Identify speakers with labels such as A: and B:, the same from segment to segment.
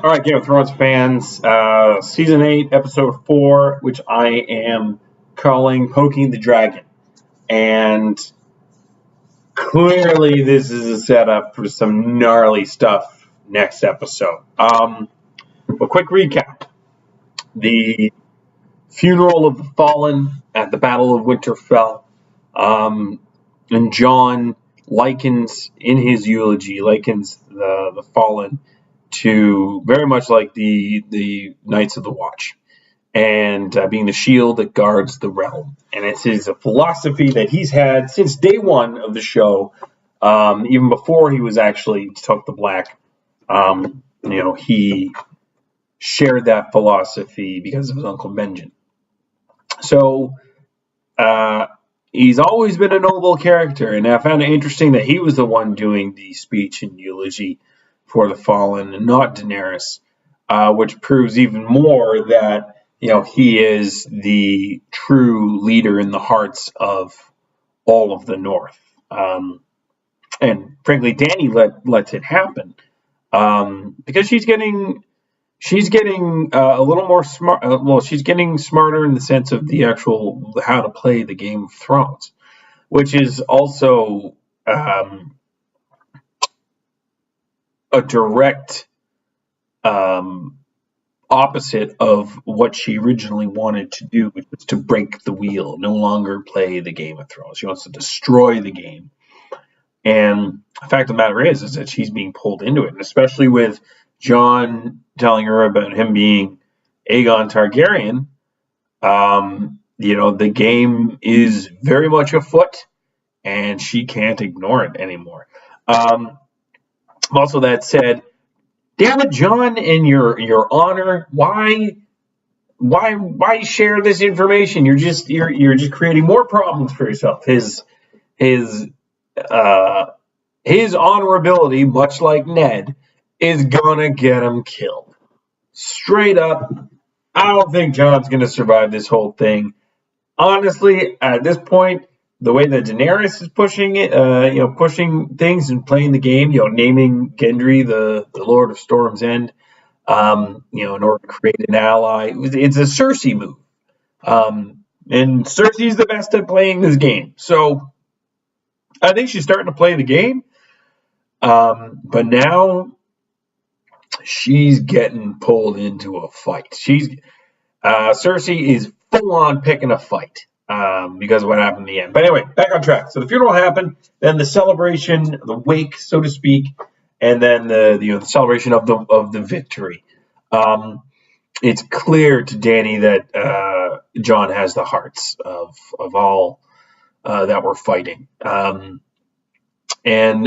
A: All right, Game of Thrones fans, Season 8, Episode 4, which I am calling Poking the Dragon. And clearly this is a setup for some gnarly stuff next episode. A quick recap. The funeral of the fallen at the Battle of Winterfell. And Jon likens, in his eulogy, the fallen to very much like the Knights of the Watch, and being the shield that guards the realm. And it is a philosophy that he's had since day one of the show, even before he was actually took the black. He shared that philosophy because of his Uncle Benjen. So he's always been a noble character, and I found it interesting that he was the one doing the speech and eulogy for the fallen and not Daenerys, which proves even more that he is the true leader in the hearts of all of the North. And frankly, Dany lets it happen because she's getting a little more smart. She's getting smarter in the sense of the actual how to play the Game of Thrones, which is also a direct opposite of what she originally wanted to do, which was to break the wheel, no longer play the Game of Thrones. She wants to destroy the game. And the fact of the matter is that she's being pulled into it, and especially with Jon telling her about him being Aegon Targaryen. The game is very much afoot, and she can't ignore it anymore. Also, that said, damn it, Jon, in your honor, why share this information? You're just creating more problems for yourself. His honorability, much like Ned, is gonna get him killed. Straight up, I don't think Jon's gonna survive this whole thing. Honestly, at this point, the way that Daenerys is pushing it, pushing things and playing the game, naming Gendry the Lord of Storm's End, in order to create an ally, it's a Cersei move. And Cersei's the best at playing this game. So I think she's starting to play the game. But now she's getting pulled into a fight. Cersei is full on picking a fight because of what happened in the end. But anyway, back on track. So the funeral happened, then the celebration, the wake, so to speak, and then the celebration of the victory. It's clear to Dany that Jon has the hearts of all that were fighting. And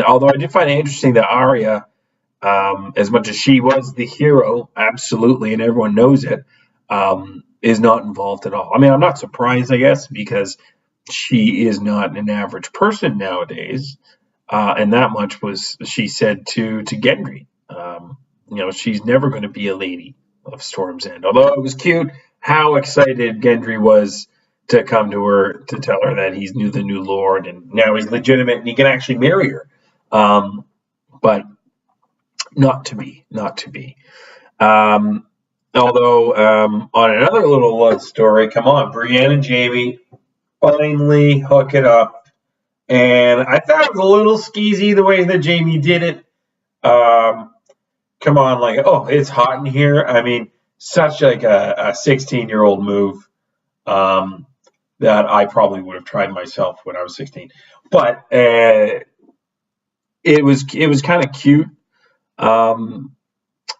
A: although I did find it interesting that Arya, as much as she was the hero, absolutely, and everyone knows it, is not involved at all. I mean, I'm not surprised, I guess, because she is not an average person nowadays, and that much she said to Gendry. She's never going to be a lady of Storm's End. Although it was cute how excited Gendry was to come to her to tell her that he's the new lord, and now he's legitimate and he can actually marry her. But not to be. Although, on another little love story, come on, Brienne and Jaime finally hook it up. And I thought it was a little skeezy the way that Jaime did it. Come on, it's hot in here. I mean, such like a 16-year-old move that I probably would have tried myself when I was 16. But it was kind of cute. But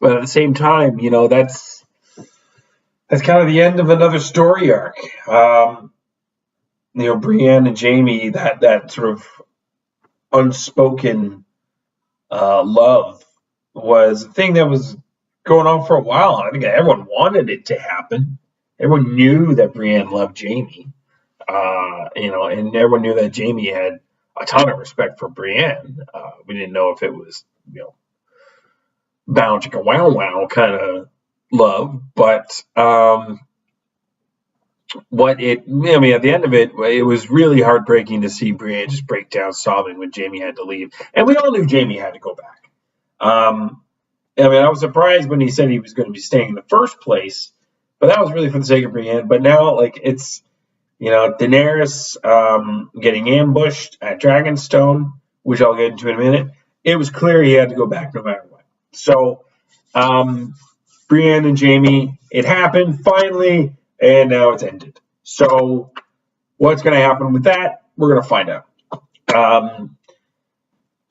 A: at the same time, that's kind of the end of another story arc. Brienne and Jaime, that sort of unspoken love was a thing that was going on for a while. I think everyone wanted it to happen. Everyone knew that Brienne loved Jaime, and everyone knew that Jaime had a ton of respect for Brienne. We didn't know if it was, bound chicka wow wow kind of love, but at the end of it, it was really heartbreaking to see Brienne just break down sobbing when Jaime had to leave, and we all knew Jaime had to go back. I mean, I was surprised when he said he was going to be staying in the first place, but that was really for the sake of Brienne. But now, like, it's, Daenerys getting ambushed at Dragonstone, which I'll get into in a minute. It was clear he had to go back no matter what. So, Brienne and Jaime, it happened finally, and now it's ended. So, what's going to happen with that? We're going to find out.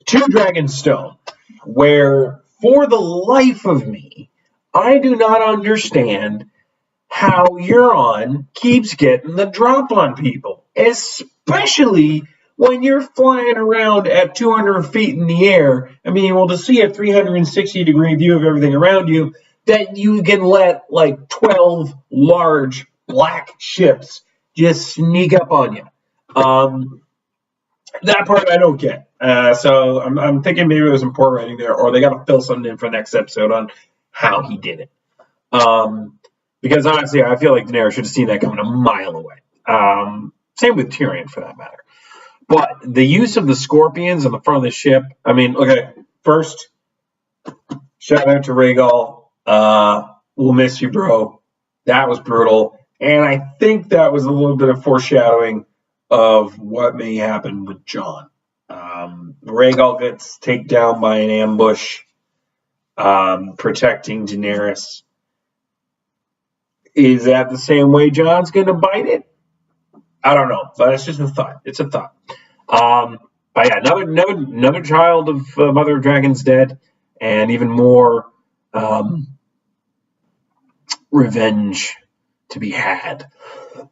A: To Dragonstone, where for the life of me, I do not understand how Euron keeps getting the drop on people, especially when you're flying around at 200 feet in the air and being able to see a 360-degree view of everything around you, that you can let like 12 large black ships just sneak up on you. That part I don't get. So I'm thinking maybe it was some poor writing there, or they got to fill something in for next episode on how he did it. Because honestly, I feel like Daenerys should have seen that coming a mile away. Same with Tyrion, for that matter. But the use of the scorpions on the front of the ship, I mean, okay, first, shout out to Rhaegal. We'll miss you, bro. That was brutal. And I think that was a little bit of foreshadowing of what may happen with Jon. Rhaegal gets taken down by an ambush, protecting Daenerys. Is that the same way Jon's going to bite it? I don't know, but it's just a thought. It's a thought. But yeah, another child of Mother of Dragons dead, and even more revenge to be had.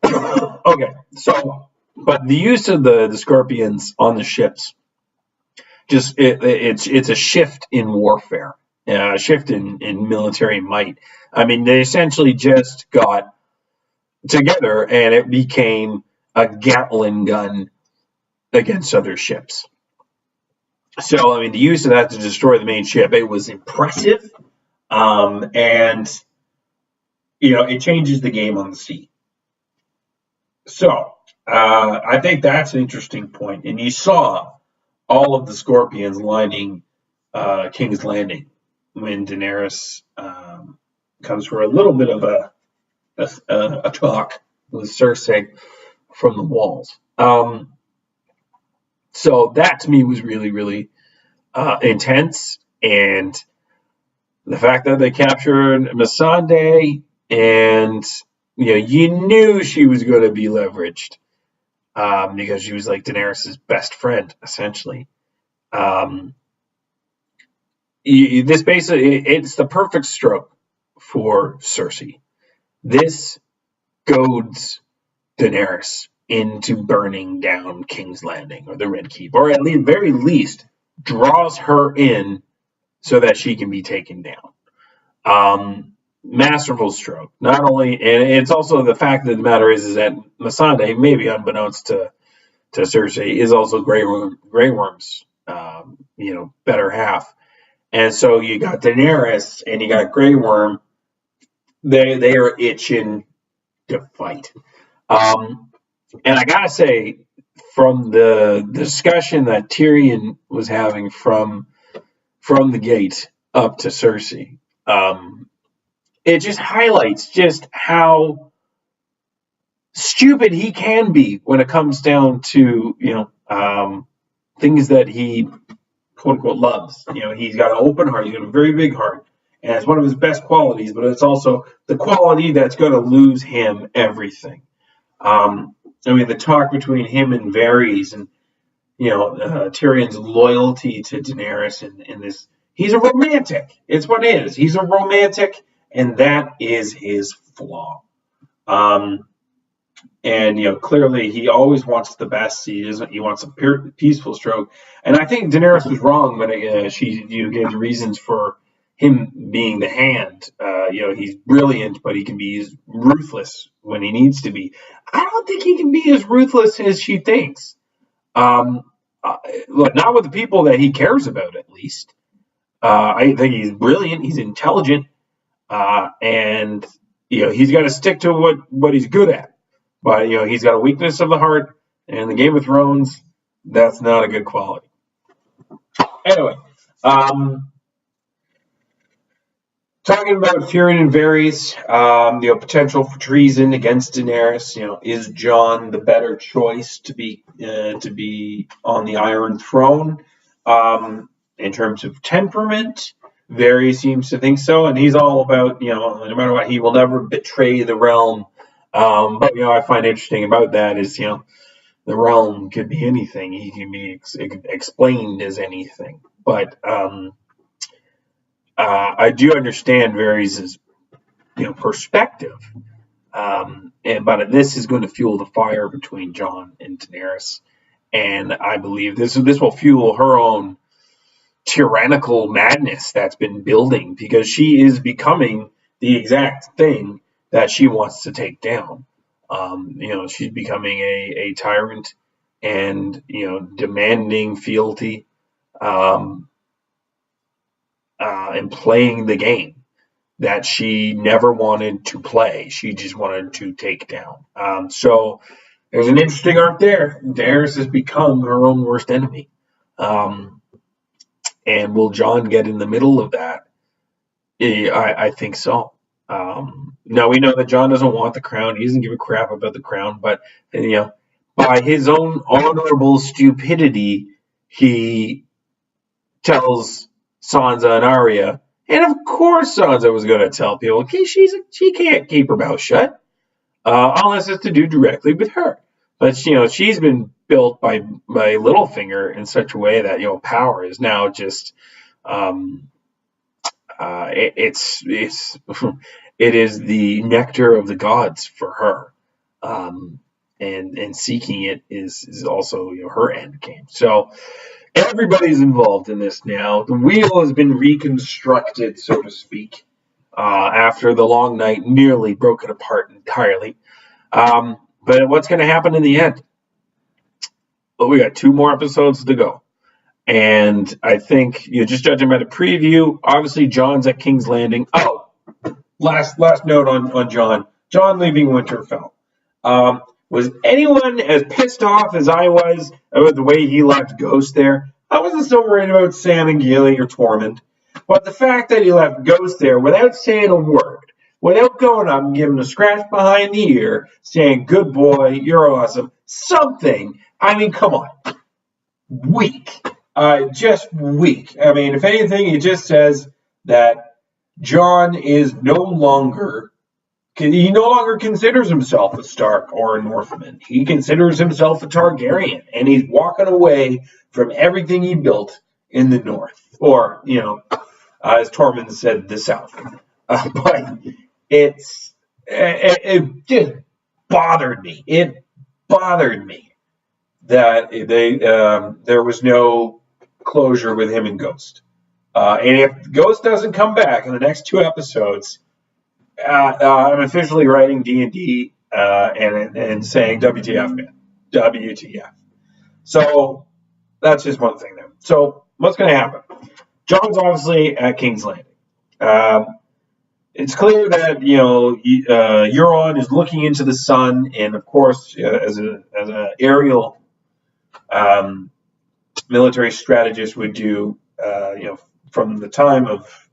A: Okay, so, but the use of the scorpions on the ships, just it's a shift in warfare, a shift in military might. I mean, they essentially just got together and it became a Gatling gun against other ships. So, I mean, the use of that to destroy the main ship, it was impressive, and it changes the game on the sea. So, I think that's an interesting point. And you saw all of the scorpions lining King's Landing when Daenerys comes for a little bit of a talk with Cersei from the walls. So that to me was really, really intense. And the fact that they captured Missandei, and you knew she was going to be leveraged because she was like Daenerys' best friend, essentially. This basically, it's the perfect stroke for Cersei. This goads Daenerys into burning down King's Landing or the Red Keep, or at the very least draws her in so that she can be taken down. Masterful stroke. Not only, and it's also the fact of the matter is that Missandei, maybe unbeknownst to Cersei, is also Grey Worm's better half. And so you got Daenerys and you got Grey Worm. They are itching to fight. And I gotta say, from the discussion that Tyrion was having from the gate up to Cersei, it just highlights just how stupid he can be when it comes down to things that he quote unquote loves. He's got an open heart. He's got a very big heart, and it's one of his best qualities. But it's also the quality that's going to lose him everything. I mean, the talk between him and Varys, and Tyrion's loyalty to Daenerys, and this. He's a romantic. It's what it is. He's a romantic, and that is his flaw. And clearly he always wants the best. He wants a peaceful stroke. And I think Daenerys was wrong when she gave the reasons for him being the hand. He's brilliant, but he can be ruthless when he needs to be. I don't think he can be as ruthless as she thinks. Look, not with the people that he cares about, at least. I think he's brilliant. He's intelligent, and he's got to stick to what he's good at. But he's got a weakness of the heart, and the Game of Thrones, that's not a good quality. Anyway, Talking about Tyrion and Varys, potential for treason against Daenerys. Is Jon the better choice to be on the Iron Throne? In terms of temperament, Varys seems to think so, and he's all about no matter what, he will never betray the realm. But I find interesting about that is the realm could be anything. He can be explained as anything, but I do understand Varys' perspective, but this is going to fuel the fire between Jon and Daenerys, and I believe this will fuel her own tyrannical madness that's been building, because she is becoming the exact thing that she wants to take down. She's becoming a tyrant and demanding fealty. And playing the game that she never wanted to play. She just wanted to take down. So there's an interesting arc there. Daenerys has become her own worst enemy. And will Jon get in the middle of that? I think so. Now we know that Jon doesn't want the crown. He doesn't give a crap about the crown. But, by his own honorable stupidity, he tells Sansa and Arya, and of course Sansa was going to tell people, okay, she can't keep her mouth shut, unless it's to do directly with her. But she's been built by Littlefinger in such a way that power is now just it is the nectar of the gods for her, and seeking it is also her end game. So. Everybody's involved in this now. The wheel has been reconstructed, so to speak, after the long night nearly broke it apart entirely. But what's going to happen in the end? Well, we got 2 more episodes to go. And I think, just judging by the preview, obviously Jon's at King's Landing. Oh, last note on Jon. Jon leaving Winterfell. Was anyone as pissed off as I was about the way he left Ghost there? I wasn't so worried about Sam and Gilly or Tormund. But the fact that he left Ghost there without saying a word, without going up and giving a scratch behind the ear, saying, good boy, you're awesome, something. I mean, come on. Weak. Just weak. I mean, if anything, it just says that Jon is no longer... He no longer considers himself a Stark or a Northman. He considers himself a Targaryen, and he's walking away from everything he built in the North, or as Tormund said, the South. But it just bothered me. It bothered me that there was no closure with him and Ghost. And if Ghost doesn't come back in the next 2 episodes. I'm officially writing D&D and saying WTF, man. WTF. So that's just one thing there. So what's going to happen? Jon's obviously at King's Landing. It's clear that Euron is looking into the sun, and of course, as an aerial military strategist would do, from the time of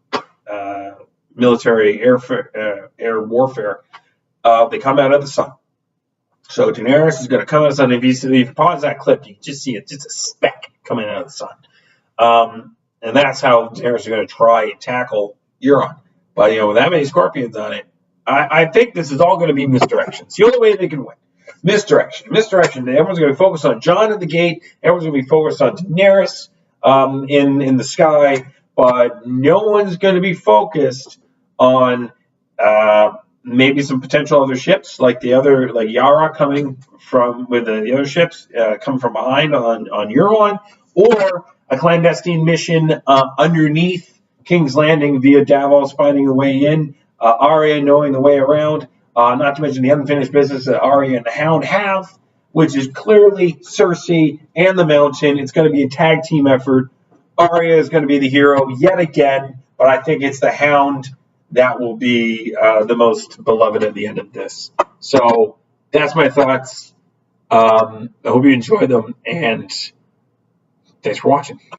A: military air warfare, they come out of the sun. So Daenerys is going to come out of the sun. If you pause that clip, you can just see it's just a speck coming out of the sun. And that's how Daenerys is going to try and tackle Euron. But, with that many scorpions on it, I think this is all going to be misdirection. It's the only way they can win. Misdirection. Everyone's going to focus on Jon at the gate. Everyone's going to be focused on Daenerys in the sky. But no one's going to be focused on maybe some potential other ships, like Yara coming from with the other ships coming from behind on Euron, or a clandestine mission underneath King's Landing via Davos finding a way in, Arya knowing the way around, not to mention the unfinished business that Arya and the Hound have, which is clearly Cersei and the Mountain. It's going to be a tag team effort. Arya is going to be the hero yet again, but I think it's the Hound that will be the most beloved at the end of this. So that's my thoughts. I hope you enjoy them, and thanks for watching.